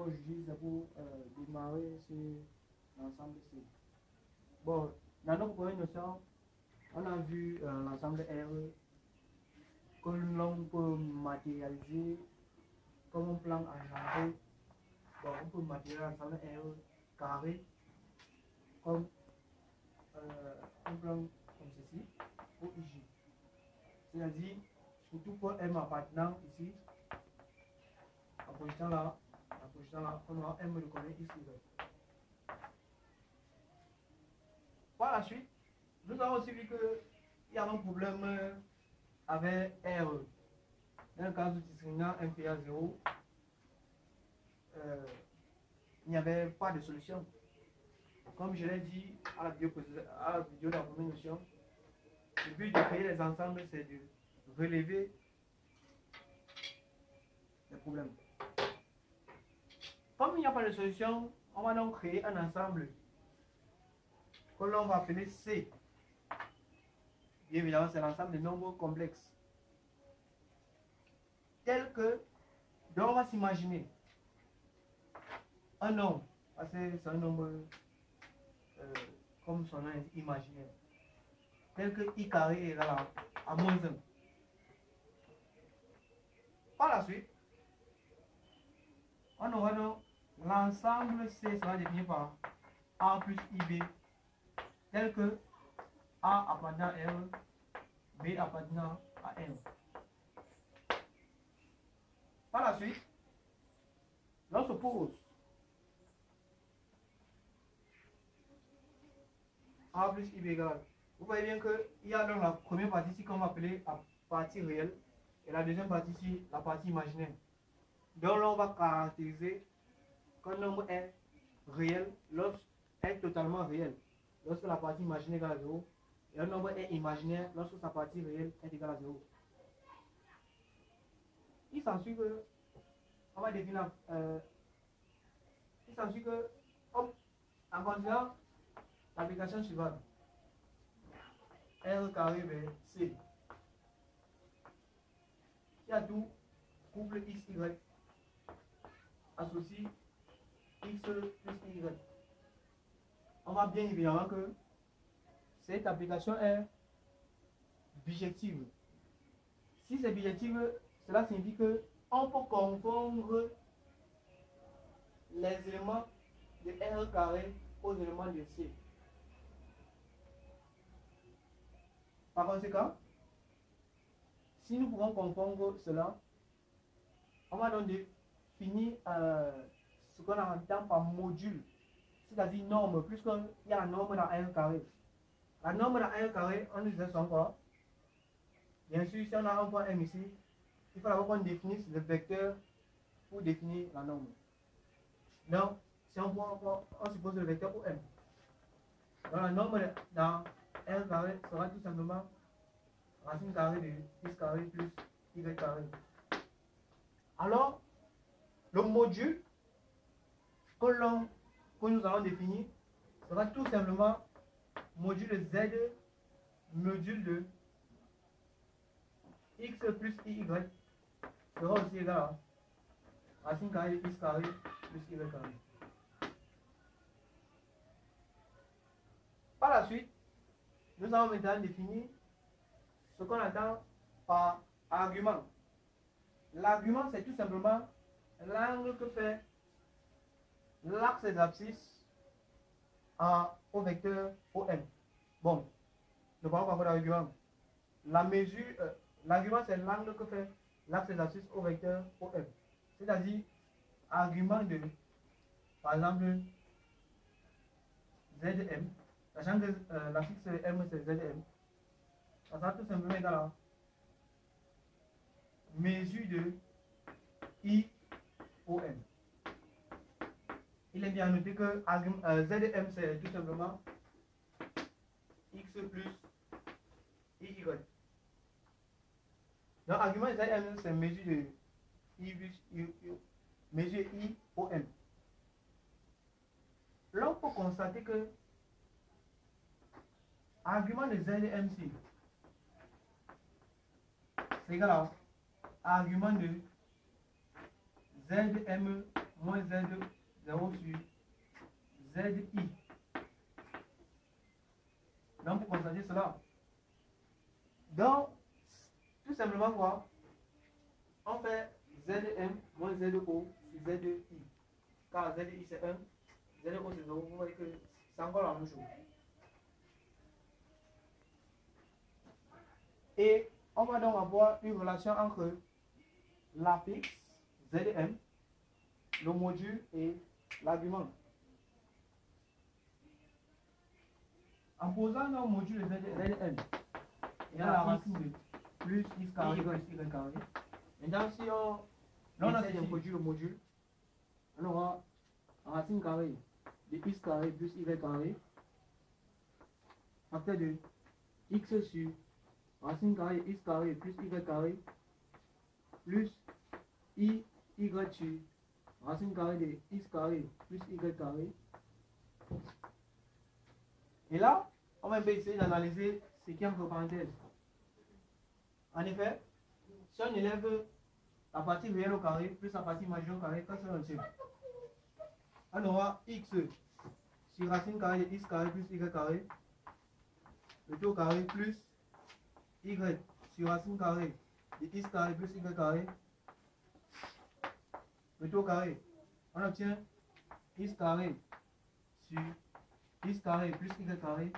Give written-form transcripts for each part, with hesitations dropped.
aujourd'hui, c'est pour démarrer sur l'ensemble C. Bon, dans notre première notion, on a vu l'ensemble R que l'on peut matérialiser comme un plan agenré. Bon, on peut matérialiser l'ensemble R carré comme un plan comme ceci pour IG. C'est-à-dire, pour tout point M appartenant ici, en position là, on aura M de coordonnées X, Y. Par la suite, nous avons aussi vu qu'il y a un problème avec R. Dans le cas du discriminant inférieur à 0, il n'y avait pas de solution. Comme je l'ai dit à la vidéo de la première notion, le but de créer les ensembles, c'est de relever les problèmes. Comme il n'y a pas de solution, on va donc créer un ensemble que l'on va appeler C. Bien évidemment, c'est l'ensemble des nombres complexes. Tel que, donc on va s'imaginer un nombre, parce que c'est un nombre comme son nom est imaginaire, tel que I carré est égal à moins 1. Par la suite, on aura donc l'ensemble C sera défini par A plus IB, tel que A appartenant à R, B appartenant à R. Par la suite, l'on suppose A plus IB égale. Vous voyez bien qu'il y a donc la première partie ici qu'on va appeler la partie réelle et la deuxième partie ici la partie imaginaire. Donc là on va caractériser qu'un nombre est réel lorsqu'il est totalement réel, lorsque la partie imaginaire est égale à 0, et un nombre est imaginaire lorsque sa partie réelle est égale à 0. Il s'ensuit que on va définir il s'ensuit que en considérant l'application suivante, R carré vers C, il y a tout couple X, Y associe X plus Y. On voit bien évidemment que cette application est bijective. Si c'est bijective, cela signifie que on peut confondre les éléments de R carré aux éléments de C. Par conséquent, si nous pouvons confondre cela, on va donc définir ce qu'on entend par module, c'est-à-dire norme, puisqu'il y a la norme dans R carré. La norme dans R carré, on disait son quoi? Bien sûr, si on a un point M ici, il faut d'abord qu'on définisse le vecteur pour définir la norme. Donc, si on suppose le vecteur OM. Donc, la norme dans R carré sera tout simplement racine carrée de X carré plus Y carré. Alors, le module que nous allons définir sera tout simplement module Z, module de X plus Y sera aussi égal à racine carrée de X carré plus Y carré. Par la suite, nous allons maintenant définir ce qu'on entend par argument. L'argument, c'est tout simplement l'angle que fait l'axe des abscisses au vecteur OM. Bon, ne parlons pas encore d'argument. L'argument, c'est l'angle que fait l'axe des abscisses au vecteur OM. C'est-à-dire, argument de, par exemple, ZM, sachant que l'axe M, c'est ZM, ça sera tout simplement égal à mesure de IOM. Il est bien noté que ZM c'est tout simplement X plus IY. Donc argument ZM c'est mesure de mesure IOM. Là on peut constater que argument de ZMC c'est égal à argument de ZM moins Z0 sur ZI. Donc, pour constater cela, donc, tout simplement quoi? On fait Zm moins Zo sur Zi. Car Zi c'est 1, Zo c'est 0. Vous voyez que c'est encore la même chose. Et on va donc avoir une relation entre l'affixe Zm, le module et l'argument. En posant nos modules Zn, il y a la racine de plus x carré plus y carré. Maintenant, si on essaie d'introduire le module, on aura racine carrée de x carré plus y carré, facteur de x sur racine carrée x carré plus y carré, plus y sur racine carrée de x carré plus y carré. Et là, on va essayer d'analyser ce qui est entre parenthèses. En effet, si on élève la partie réelle au carré plus la partie imaginaire au carré, qu'est-ce qu'on obtient? On aura x sur racine carrée de x carré plus y carré, le tout au carré plus y sur racine carrée de x carré plus y carré, le tout au carré. On obtient x carré sur x carré plus y carré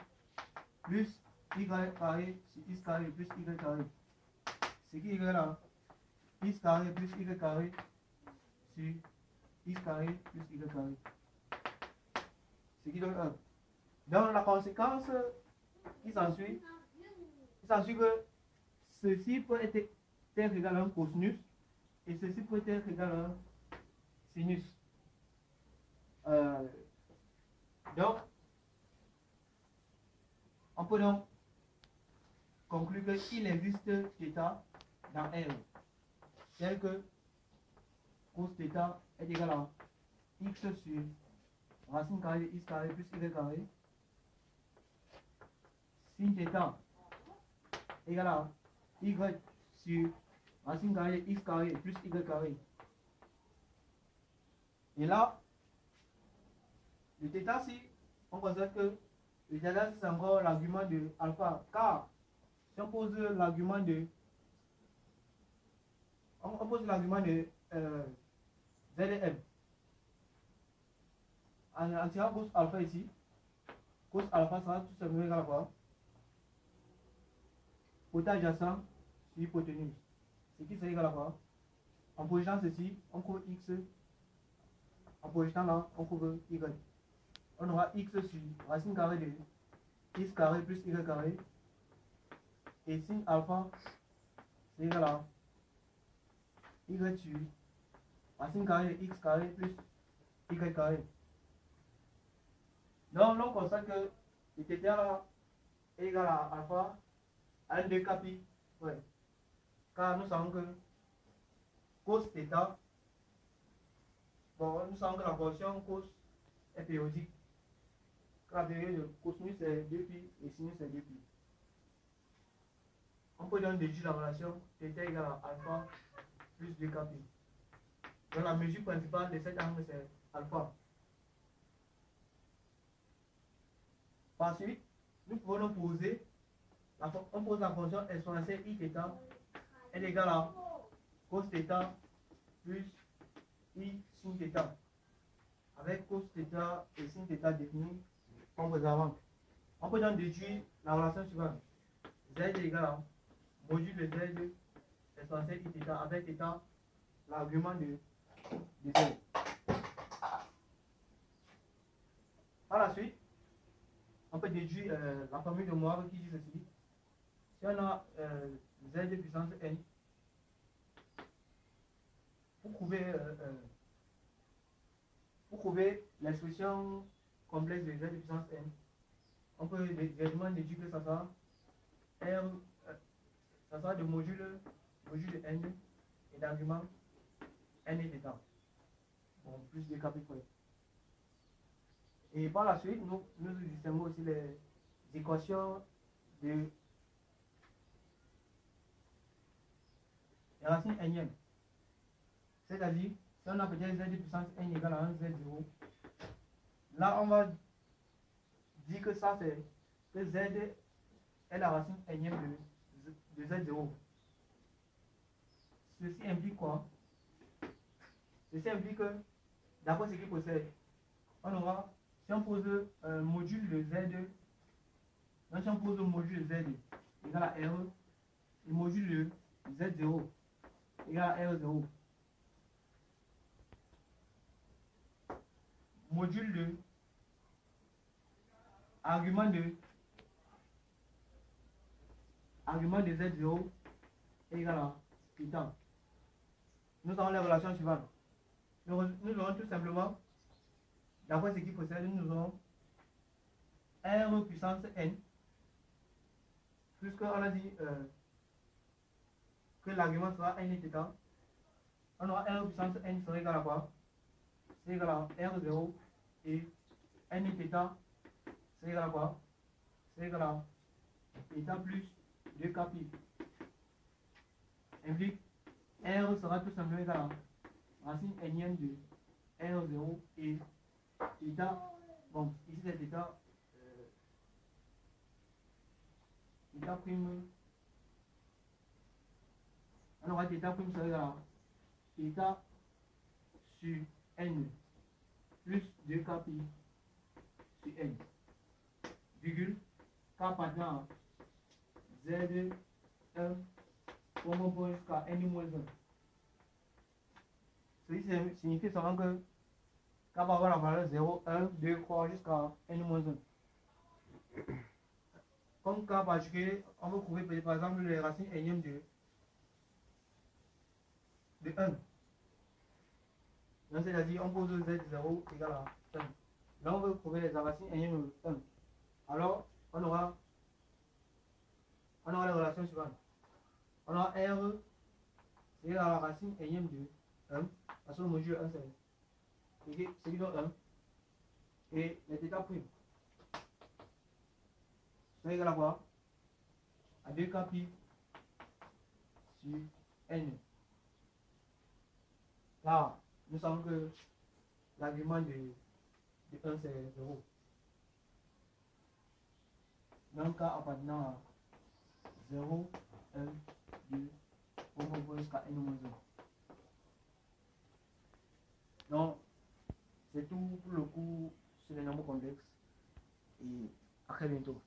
plus y carré sur x carré plus y carré. Ce qui est là, x carré plus y carré sur x carré plus y carré. Ce qui donne 1. Donc la conséquence qui s'ensuit que ceci peut être égal à un cosinus et ceci peut être égal à un sinus. Donc, on peut donc conclure qu'il existe θ dans R, tel que cos θ est égal à x sur racine carrée de x carré plus y carré, sin θ égal à y sur racine carrée de x carré plus y carré. Et là, le θ, si on constate que le θ c'est encore l'argument de alpha, car si on pose l'argument de Zm en tirant cos alpha ici, cos alpha sera tout simplement égal à quoi? Côté adjacent sur hypoténuse, ce qui serait égal à quoi? En projetant ceci, on trouve x, en projetant là, on trouve y. On aura x sur racine carrée de x carré plus y carré, et sin alpha c'est égal à y sur racine carrée de x carré plus y carré. Donc, on constate que le θ là est égal à alpha à 1 2 capi. Ouais. Car nous savons que cos θ, bon, nous savons que la portion cos est périodique. Car la période de cosinus c'est 2π et sinus c'est 2π. On peut donc déduire la relation θ égale à alpha plus 2 capi. Donc la mesure principale de cet angle c'est alpha. Par suite, nous pouvons donc poser, on pose la fonction exponentielle iθ est égale à cos θ plus i sin θ, avec cos θ et sin θ définis comme précédemment. On peut donc déduire la relation suivante. Z est égal à module de Z exponentielle iθ avec θ l'argument de Z. Par la suite, on peut déduire la formule de Moivre qui dit ceci. Si on a Z puissance n, pour trouver l'expression complexe de Z puissance n, on peut directement déduire que ça sera R, ça sera de module de n et d'argument n et θ. Bon, plus de capital. Et par la suite, nous distinguons aussi les équations de racine n-ième. C'est-à-dire Si on a peut-être z puissance n égale à 1 z0, là on va dire que ça c'est que z est la racine énième de z0. Ceci implique quoi? Ceci implique que, d'après ce qu'il possède, on aura, si on pose module de z2, donc si on pose le module de z égal à r, le module de z0 égal à r0, module de argument de z0 égal à θ. Nous avons les relations suivantes. Nous aurons tout simplement, d'après ce qu'il possède, nous aurons r puissance n, puisqu'on a dit que l'argument sera n et θ. On aura r puissance n sera égal à quoi? C'est égal à r0 et n et θ, c'est égal à quoi? C'est égal à θ plus 2kπ. Implique r sera tout simplement égal à racine énième de r0 et θ. Bon, ici c'est θ prime. On aura θ prime sera égal à θ sur n plus 2kπ sur n, virgule, k appartenant à z1 point jusqu'à n-1. Ceci signifie seulement que k va avoir la valeur 0, 1, 2, 3 jusqu'à n-1. Comme cas particulier, on va trouver par exemple les racines énièmes de 1. Donc c'est-à-dire on pose z0 égale à 1. Là on veut trouver les racines énièmes de 1. Alors on aura les relations suivantes. On aura r égale à la racine énième de 1, parce que le module 1 c'est qui donne 1, et les θ prime c'est égal à quoi? À 2kπ sur n. Là, nous savons que l'argument de 1 c'est 0. Donc k appartenant à 0, 1, 2, on va jusqu'à n-1. Donc, c'est tout pour le cours sur les nombres complexes et à très bientôt.